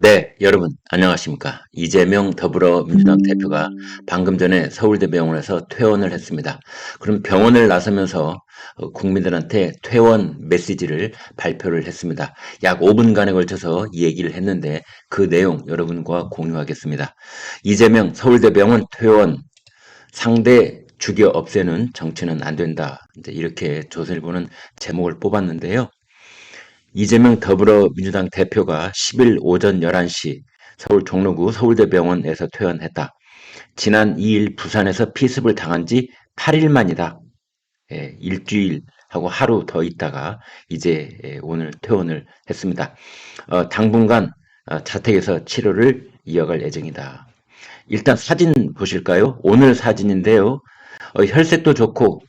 네, 여러분, 안녕하십니까. 이재명 더불어민주당 대표가 방금 전에 서울대병원에서 퇴원을 했습니다. 그럼 병원을 나서면서 국민들한테 퇴원 메시지를 발표를 했습니다. 약 5분간에 걸쳐서 이 얘기를 했는데 그 내용 여러분과 공유하겠습니다. 이재명 서울대병원 퇴원, 상대 죽여 없애는 정치는 안 된다. 이제 이렇게 조선일보는 제목을 뽑았는데요. 이재명 더불어민주당 대표가 10일 오전 11시 서울 종로구 서울대병원에서 퇴원했다. 지난 2일 부산에서 피습을 당한 지 8일 만이다. 일주일하고 하루 더 있다가 이제 오늘 퇴원을 했습니다. 당분간 자택에서 치료를 이어갈 예정이다. 일단 사진 보실까요? 오늘 사진인데요. 혈색도 좋고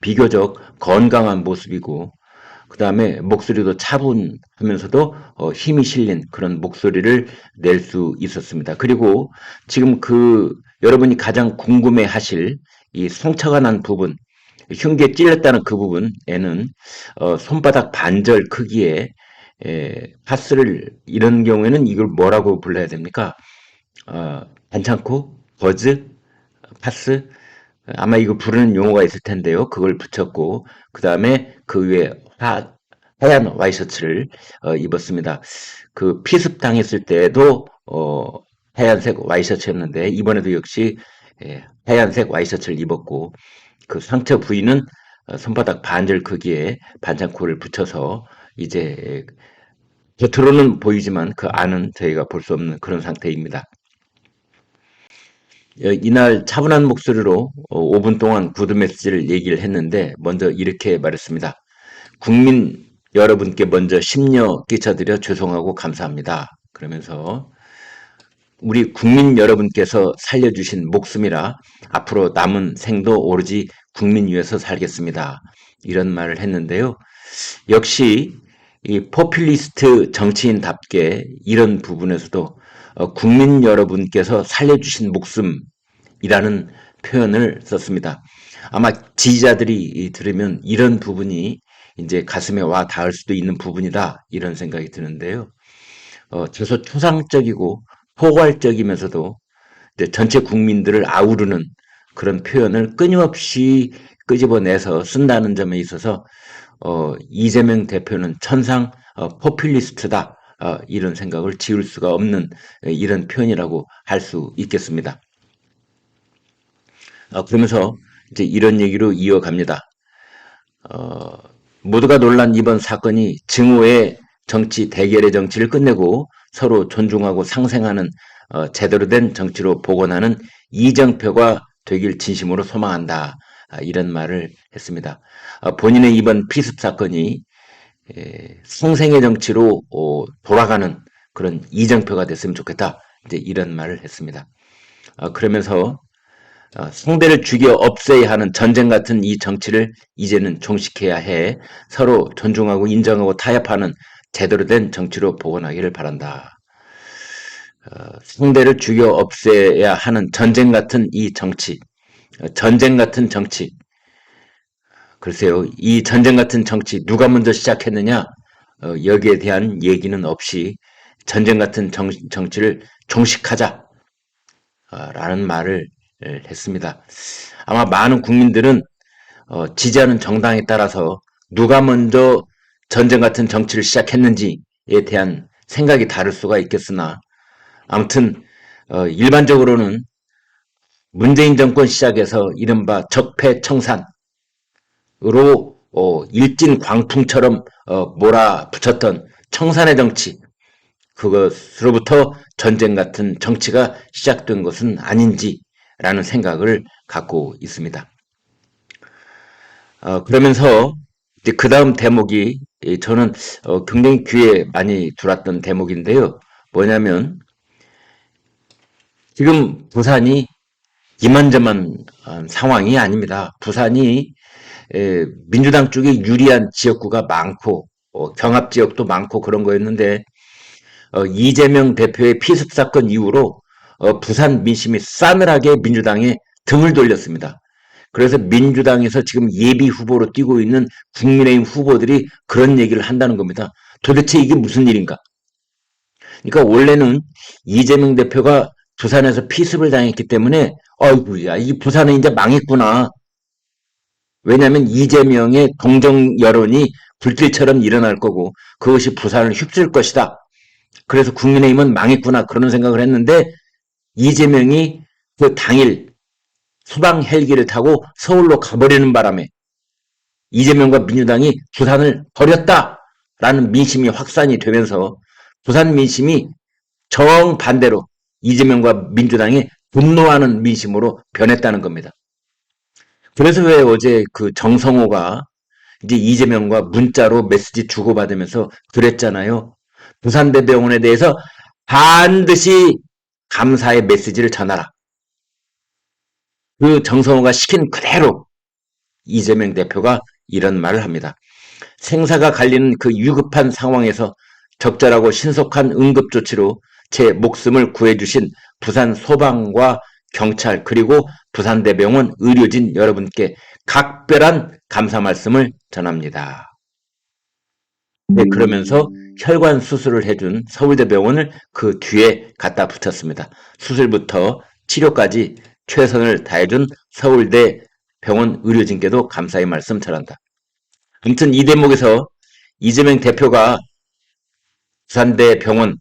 비교적 건강한 모습이고 그 다음에 목소리도 차분하면서도 힘이 실린 그런 목소리를 낼 수 있었습니다. 그리고 지금 여러분이 가장 궁금해 하실 이 상처가 난 부분, 흉기에 찔렸다는 그 부분에는 손바닥 반절 크기의 파스를 이런 경우에는 이걸 뭐라고 불러야 됩니까? 반창고, 버즈, 파스, 아마 이거 부르는 용어가 있을 텐데요. 그걸 붙였고 그 다음에 그 위에 하얀 와이셔츠를 입었습니다. 그 피습 당했을 때도 하얀색 와이셔츠였는데 이번에도 역시 하얀색 와이셔츠를 입었고 그 상처 부위는 손바닥 반절 크기의 반창고를 붙여서 이제 겉으로는 보이지만 그 안은 저희가 볼 수 없는 그런 상태입니다. 이날 차분한 목소리로 5분 동안 구두 메시지를 얘기를 했는데 먼저 이렇게 말했습니다. 국민 여러분께 먼저 심려 끼쳐드려 죄송하고 감사합니다. 그러면서 우리 국민 여러분께서 살려주신 목숨이라 앞으로 남은 생도 오로지 국민 위해서 살겠습니다. 이런 말을 했는데요. 역시 이 포퓰리스트 정치인답게 이런 부분에서도 국민 여러분께서 살려주신 목숨이라는 표현을 썼습니다. 아마 지지자들이 들으면 이런 부분이 이제 가슴에 와 닿을 수도 있는 부분이다 이런 생각이 드는데요. 다소 추상적이고 포괄적이면서도 전체 국민들을 아우르는 그런 표현을 끊임없이 끄집어내서 쓴다는 점에 있어서 이재명 대표는 천상 포퓰리스트다 이런 생각을 지울 수가 없는 이런 표현이라고 할 수 있겠습니다. 그러면서 이제 이런 얘기로 이어갑니다. 모두가 놀란 이번 사건이 증오의 정치, 대결의 정치를 끝내고 서로 존중하고 상생하는 제대로 된 정치로 복원하는 이정표가 되길 진심으로 소망한다. 이런 말을 했습니다. 본인의 이번 피습 사건이 상생의 정치로 돌아가는 그런 이정표가 됐으면 좋겠다. 이제 이런 말을 했습니다. 그러면서 상대를 죽여 없애야 하는 전쟁 같은 이 정치를 이제는 종식해야 해 서로 존중하고 인정하고 타협하는 제대로 된 정치로 복원하기를 바란다. 상대를 죽여 없애야 하는 전쟁 같은 이 정치, 전쟁 같은 정치. 글쎄요, 이 전쟁 같은 정치 누가 먼저 시작했느냐? 여기에 대한 얘기는 없이 전쟁 같은 정치를 종식하자. 라는 말을 했습니다. 아마 많은 국민들은 지지하는 정당에 따라서 누가 먼저 전쟁 같은 정치를 시작했는지에 대한 생각이 다를 수가 있겠으나 아무튼 일반적으로는 문재인 정권 시작해서 이른바 적폐청산으로 일진 광풍처럼 몰아붙였던 청산의 정치 그것으로부터 전쟁 같은 정치가 시작된 것은 아닌지라는 생각을 갖고 있습니다. 그러면서 이제 그 다음 대목이 저는 굉장히 귀에 많이 들어왔던 대목인데요. 뭐냐면 지금 부산이 이만저만 상황이 아닙니다. 부산이 민주당 쪽에 유리한 지역구가 많고 경합 지역도 많고 그런 거였는데 이재명 대표의 피습 사건 이후로 부산 민심이 싸늘하게 민주당에 등을 돌렸습니다. 그래서 민주당에서 지금 예비 후보로 뛰고 있는 국민의힘 후보들이 그런 얘기를 한다는 겁니다. 도대체 이게 무슨 일인가? 그러니까 원래는 이재명 대표가 부산에서 피습을 당했기 때문에 어이구야, 이 부산은 이제 망했구나. 왜냐하면 이재명의 동정 여론이 불길처럼 일어날 거고 그것이 부산을 휩쓸 것이다. 그래서 국민의힘은 망했구나 그런 생각을 했는데 이재명이 그 당일 소방 헬기를 타고 서울로 가버리는 바람에 이재명과 민주당이 부산을 버렸다라는 민심이 확산이 되면서 부산 민심이 정반대로 이재명과 민주당이 분노하는 민심으로 변했다는 겁니다. 그래서 왜 어제 그 정성호가 이제 이재명과 문자로 메시지 주고받으면서 그랬잖아요. 부산대병원에 대해서 반드시 감사의 메시지를 전하라. 그 정성호가 시킨 그대로 이재명 대표가 이런 말을 합니다. 생사가 갈리는 그 위급한 상황에서 적절하고 신속한 응급조치로 제 목숨을 구해주신 부산 소방과 경찰 그리고 부산대병원 의료진 여러분께 각별한 감사 말씀을 전합니다. 네, 그러면서 혈관 수술을 해준 서울대병원을 그 뒤에 갖다 붙였습니다. 수술부터 치료까지 최선을 다해준 서울대 병원 의료진께도 감사의 말씀 전한다. 아무튼 이 대목에서 이재명 대표가 부산대 병원,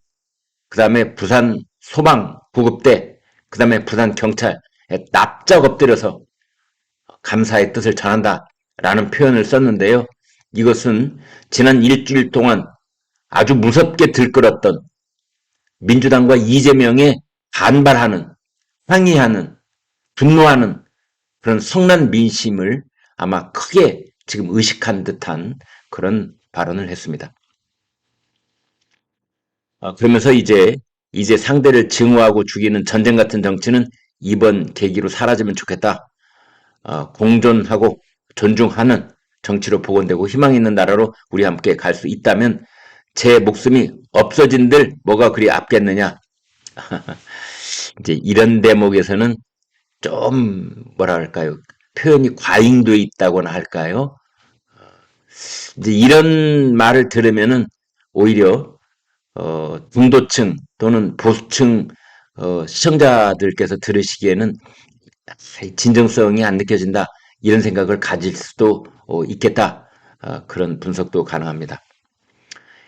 그 다음에 부산 소방 구급대, 그 다음에 부산 경찰에 납작 엎드려서 감사의 뜻을 전한다라는 표현을 썼는데요. 이것은 지난 일주일 동안 아주 무섭게 들끓었던 민주당과 이재명의 반발하는, 항의하는, 분노하는 그런 성난 민심을 아마 크게 지금 의식한 듯한 그런 발언을 했습니다. 그러면서 이제 상대를 증오하고 죽이는 전쟁 같은 정치는 이번 계기로 사라지면 좋겠다. 공존하고 존중하는 정치로 복원되고 희망 있는 나라로 우리 함께 갈 수 있다면 제 목숨이 없어진들 뭐가 그리 앞겠느냐. 이제 이런 대목에서는 좀 뭐라 할까요? 표현이 과잉돼 있다고나 할까요? 이제 이런 말을 들으면은 오히려 중도층 또는 보수층 시청자들께서 들으시기에는 진정성이 안 느껴진다 이런 생각을 가질 수도 있겠다 그런 분석도 가능합니다.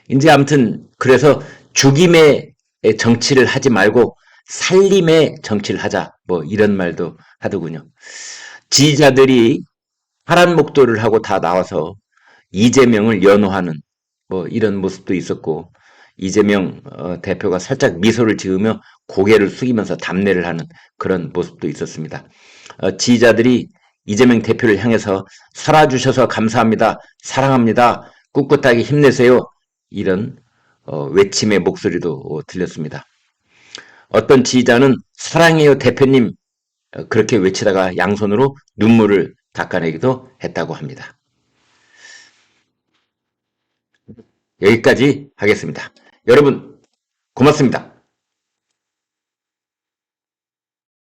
이제 아무튼 그래서 죽임의 정치를 하지 말고 살림의 정치를 하자 뭐 이런 말도 하더군요. 지지자들이 파란 목도리를 하고 다 나와서 이재명을 연호하는 뭐 이런 모습도 있었고 이재명 대표가 살짝 미소를 지으며 고개를 숙이면서 답례를 하는 그런 모습도 있었습니다. 지지자들이 이재명 대표를 향해서 살아주셔서 감사합니다. 사랑합니다. 꿋꿋하게 힘내세요. 이런 외침의 목소리도 들렸습니다. 어떤 지지자는 사랑해요 대표님 그렇게 외치다가 양손으로 눈물을 닦아내기도 했다고 합니다. 여기까지 하겠습니다. 여러분 고맙습니다.